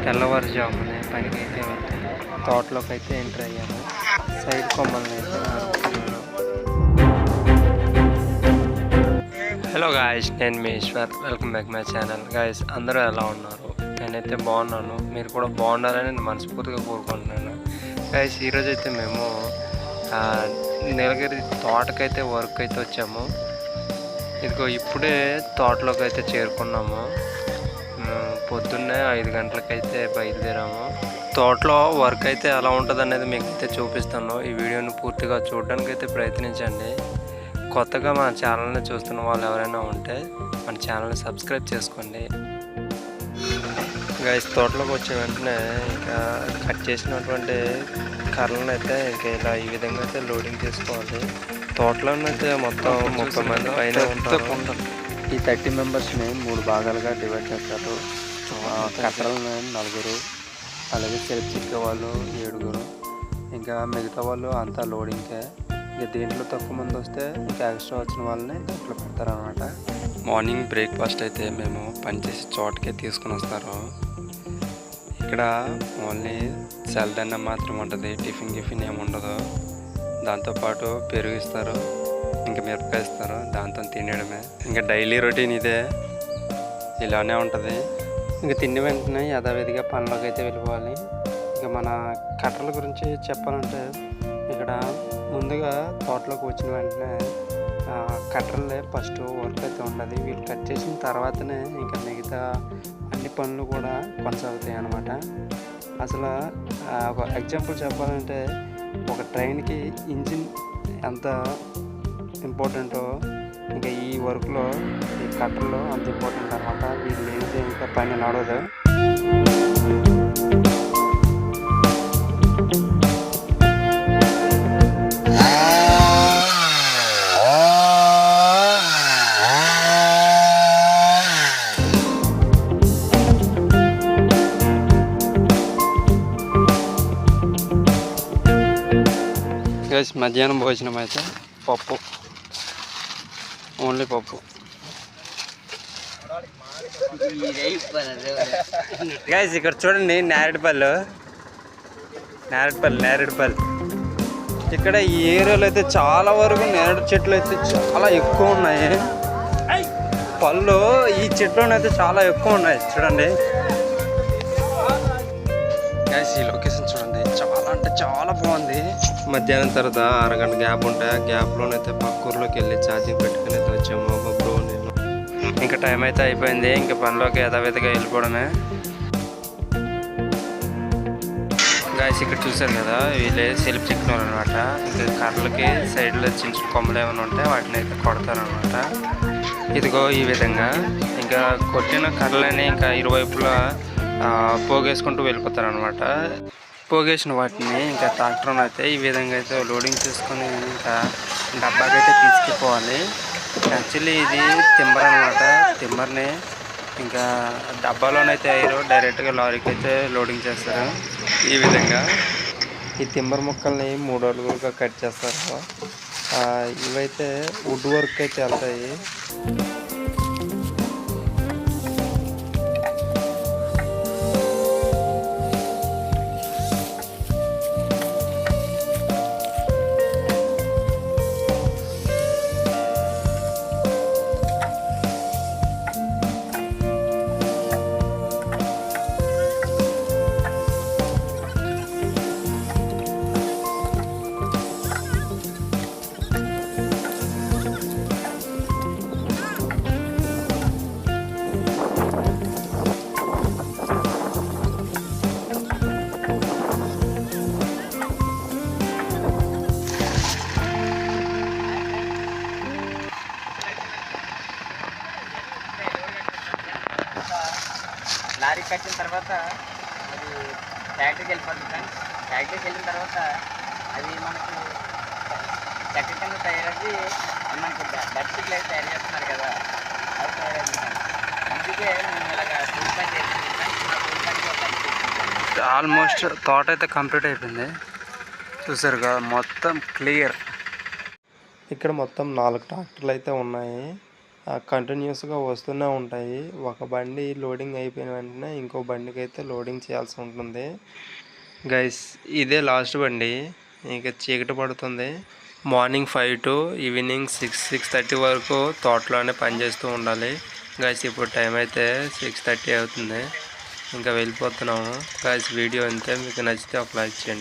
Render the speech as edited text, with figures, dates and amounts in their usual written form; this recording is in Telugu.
తెల్లవారుజామునే పనికి అయితే వెళ్తే తోటలోకి అయితే ఎంటర్ అయ్యాము. సైడ్ కొమ్మల్ని అయితే నరుకుతున్నాను. హలో గాయస్, నేను మీ Eshwar. Welcome back my channel. Guys, అందరూ ఎలా ఉన్నారు? నేనైతే బాగున్నాను. మీరు కూడా బాగున్నారని నేను మనస్ఫూర్తిగా కోరుకుంటున్నాను. గాయస్, ఈరోజు అయితే మేము నీలగిరి తోటకైతే వర్క్ అయితే వచ్చాము. ఇదిగో ఇప్పుడే తోటలోకి అయితే చేరుకున్నాము. పొద్దున్నే 5 గంటలకైతే బయలుదేరాము. తోటలో వర్క్ అయితే ఎలా ఉంటుంది అనేది మీకు అయితే చూపిస్తాను. ఈ వీడియోని పూర్తిగా చూడడానికి అయితే ప్రయత్నించండి. కొత్తగా మన ఛానల్ని చూస్తున్న వాళ్ళు ఎవరైనా ఉంటే మన ఛానల్ని సబ్స్క్రైబ్ చేసుకోండి. గైస్, తోటలోకి వచ్చిన వెంటనే ఇంకా కట్ చేసినటువంటి కర్రలను అయితే ఇంకా ఇలా ఈ విధంగా అయితే లోడింగ్ చేసుకోవాలి. తోటలోనైతే మొత్తం 30 మంది పైన ఉంటారు. ఈ 30 మెంబర్స్ని 3 భాగాలుగా డివైడ్ చేస్తారు. కట్టలను 4, అలాగే సెల్ఫ్ చిక్కే వాళ్ళు 7, ఇంకా మిగతా వాళ్ళు అంతా లోడింగ్కే. ఇంకా దీంట్లో తక్కువ మంది వస్తే ఇంకా ఎక్స్ట్రా వచ్చిన వాళ్ళని దాంట్లో పెడతారనమాట. మార్నింగ్ బ్రేక్ఫాస్ట్ అయితే మేము పనిచేసే చోటకే తీసుకుని వస్తారు. ఇక్కడ ఓన్లీ చల్లదన్నం మాత్రం ఉంటుంది, టిఫిన్ ఏమి ఉండదు. దాంతోపాటు పెరుగు ఇస్తారు, ఇంకా మిరపకాయ ఇస్తారు, దాంతో తినడమే. ఇంకా డైలీ రొటీన్ ఇదే, ఇలానే ఉంటుంది. ఇంకా తిండి వెంటనే యథావిధిగా పనిలోకి అయితే వెళ్ళిపోవాలి. ఇంకా మన కట్టల గురించి చెప్పాలంటే ఇక్కడ ముందుగా తోటలోకి వచ్చిన వెంటనే కట్టర్లే ఫస్ట్ వర్క్ అయితే ఉండదు. వీళ్ళు కట్ చేసిన తర్వాతనే ఇంకా మిగతా అన్ని పనులు కూడా కొనసాగుతాయి అన్నమాట. అసలు ఒక ఎగ్జాంపుల్ చెప్పాలంటే ఒక ట్రైన్కి ఇంజిన్ ఎంత ఇంపార్టెంటో ఇంకా ఈ వర్క్లో ఈ కట్టర్లో అంత ఇంపార్టెంట్ అనమాట. వీళ్ళు లేనిదే ఇంకా పని నడవదు. మధ్యాహ్నం భోజనం అయితే పప్పు, ఓన్లీ పప్పు. గైస్, ఇక్కడ చూడండి నేరేడుపల్లి. ఇక్కడ ఈ ఏరియాలో అయితే చాలా వరకు నేరేడు చెట్లు అయితే చాలా ఎక్కువ ఉన్నాయి. పళ్ళు ఈ చెట్లోనైతే చాలా ఎక్కువ ఉన్నాయి. చూడండి గైస్, ఈ లొకేషన్ చూడండి, చాలా అంటే చాలా బాగుంది. మధ్యాహ్నం తర్వాత 1 గంట గ్యాప్ ఉంటే ఆ గ్యాప్లోనైతే పక్క ఊర్లోకి వెళ్ళి ఛార్జింగ్ పెట్టుకుని అయితే వచ్చాము మా బ్రో నేను. ఇంకా టైం అయితే అయిపోయింది, ఇంకా పనిలోకి యథావిధిగా వెళ్ళిపోవడమే. గాయస్, ఇక్కడ చూసారు కదా, వీళ్ళే సెల్ఫ్ చిక్కినవారు అనమాట. ఇంకా కర్రలకి సైడ్లో చిన్న కొమ్మలు ఏమైనా ఉంటే వాటిని అయితే కొడతారనమాట. ఇదిగో ఈ విధంగా ఇంకా కొట్టిన కర్రలని ఇంకా ఇరువైపులా పోగేసుకుంటూ వెళ్ళిపోతారనమాట. పోగేసిన వాటిని ఇంకా ట్రాక్టర్ అయితే ఈ విధంగా అయితే లోడింగ్ చేసుకొని ఇంకా డబ్బాకి అయితే తీసుకుపోవాలి. యాక్చువల్లీ ఇది టింబర్ అనమాట. టింబర్ని ఇంకా డబ్బాలోనైతే అయ్యారు, డైరెక్ట్గా లారీకి అయితే లోడింగ్ చేస్తారు. ఈ విధంగా ఈ టింబర్ ముక్కల్ని 3 అడుగులుగా కట్ చేస్తారు. ఇవైతే వుడ్ వర్క్ అయితే వెళ్తాయి. లారీ కట్టిన తర్వాత అది ఫ్యాక్టరీకి వెళ్ళిపోతుంది ఫ్రెండ్స్. ఫ్యాక్టరీకి వెళ్ళిన తర్వాత అది మనకు చెక్క కింద తయారయ్యి మనకి బెడ్షీట్లు అయితే తయారు చేస్తున్నారు కదా, అది తయారైంది ఫ్రెండ్స్. అందుకే మేము ఇలాగ ఫుల్ పని చేసింది ఫ్రెండ్స్. మా ఫుల్ పని ఆల్మోస్ట్ తోట అయితే కంప్లీట్ అయిపోయింది. చూసారుగా, మొత్తం క్లియర్. ఇక్కడ మొత్తం 4 ట్రాక్టర్లు అయితే ఉన్నాయి. కంటిన్యూస్గా వస్తూనే ఉంటాయి. ఒక బండి లోడింగ్ అయిపోయిన వెంటనే ఇంకో బండికి అయితే లోడింగ్ చేయాల్సి ఉంటుంది గైస్. ఇదే లాస్ట్ బండి, ఇంకా చీకటి పడుతుంది. మార్నింగ్ 5 to ఈవినింగ్ 6-6:30 వరకు తోటలోనే పనిచేస్తూ ఉండాలి గైస్. ఇప్పుడు టైం అయితే 6:30 అవుతుంది. ఇంకా వెళ్ళిపోతున్నాము గైస్. వీడియో అంతే, మీకు నచ్చితే ఒక లైక్ చేయండి.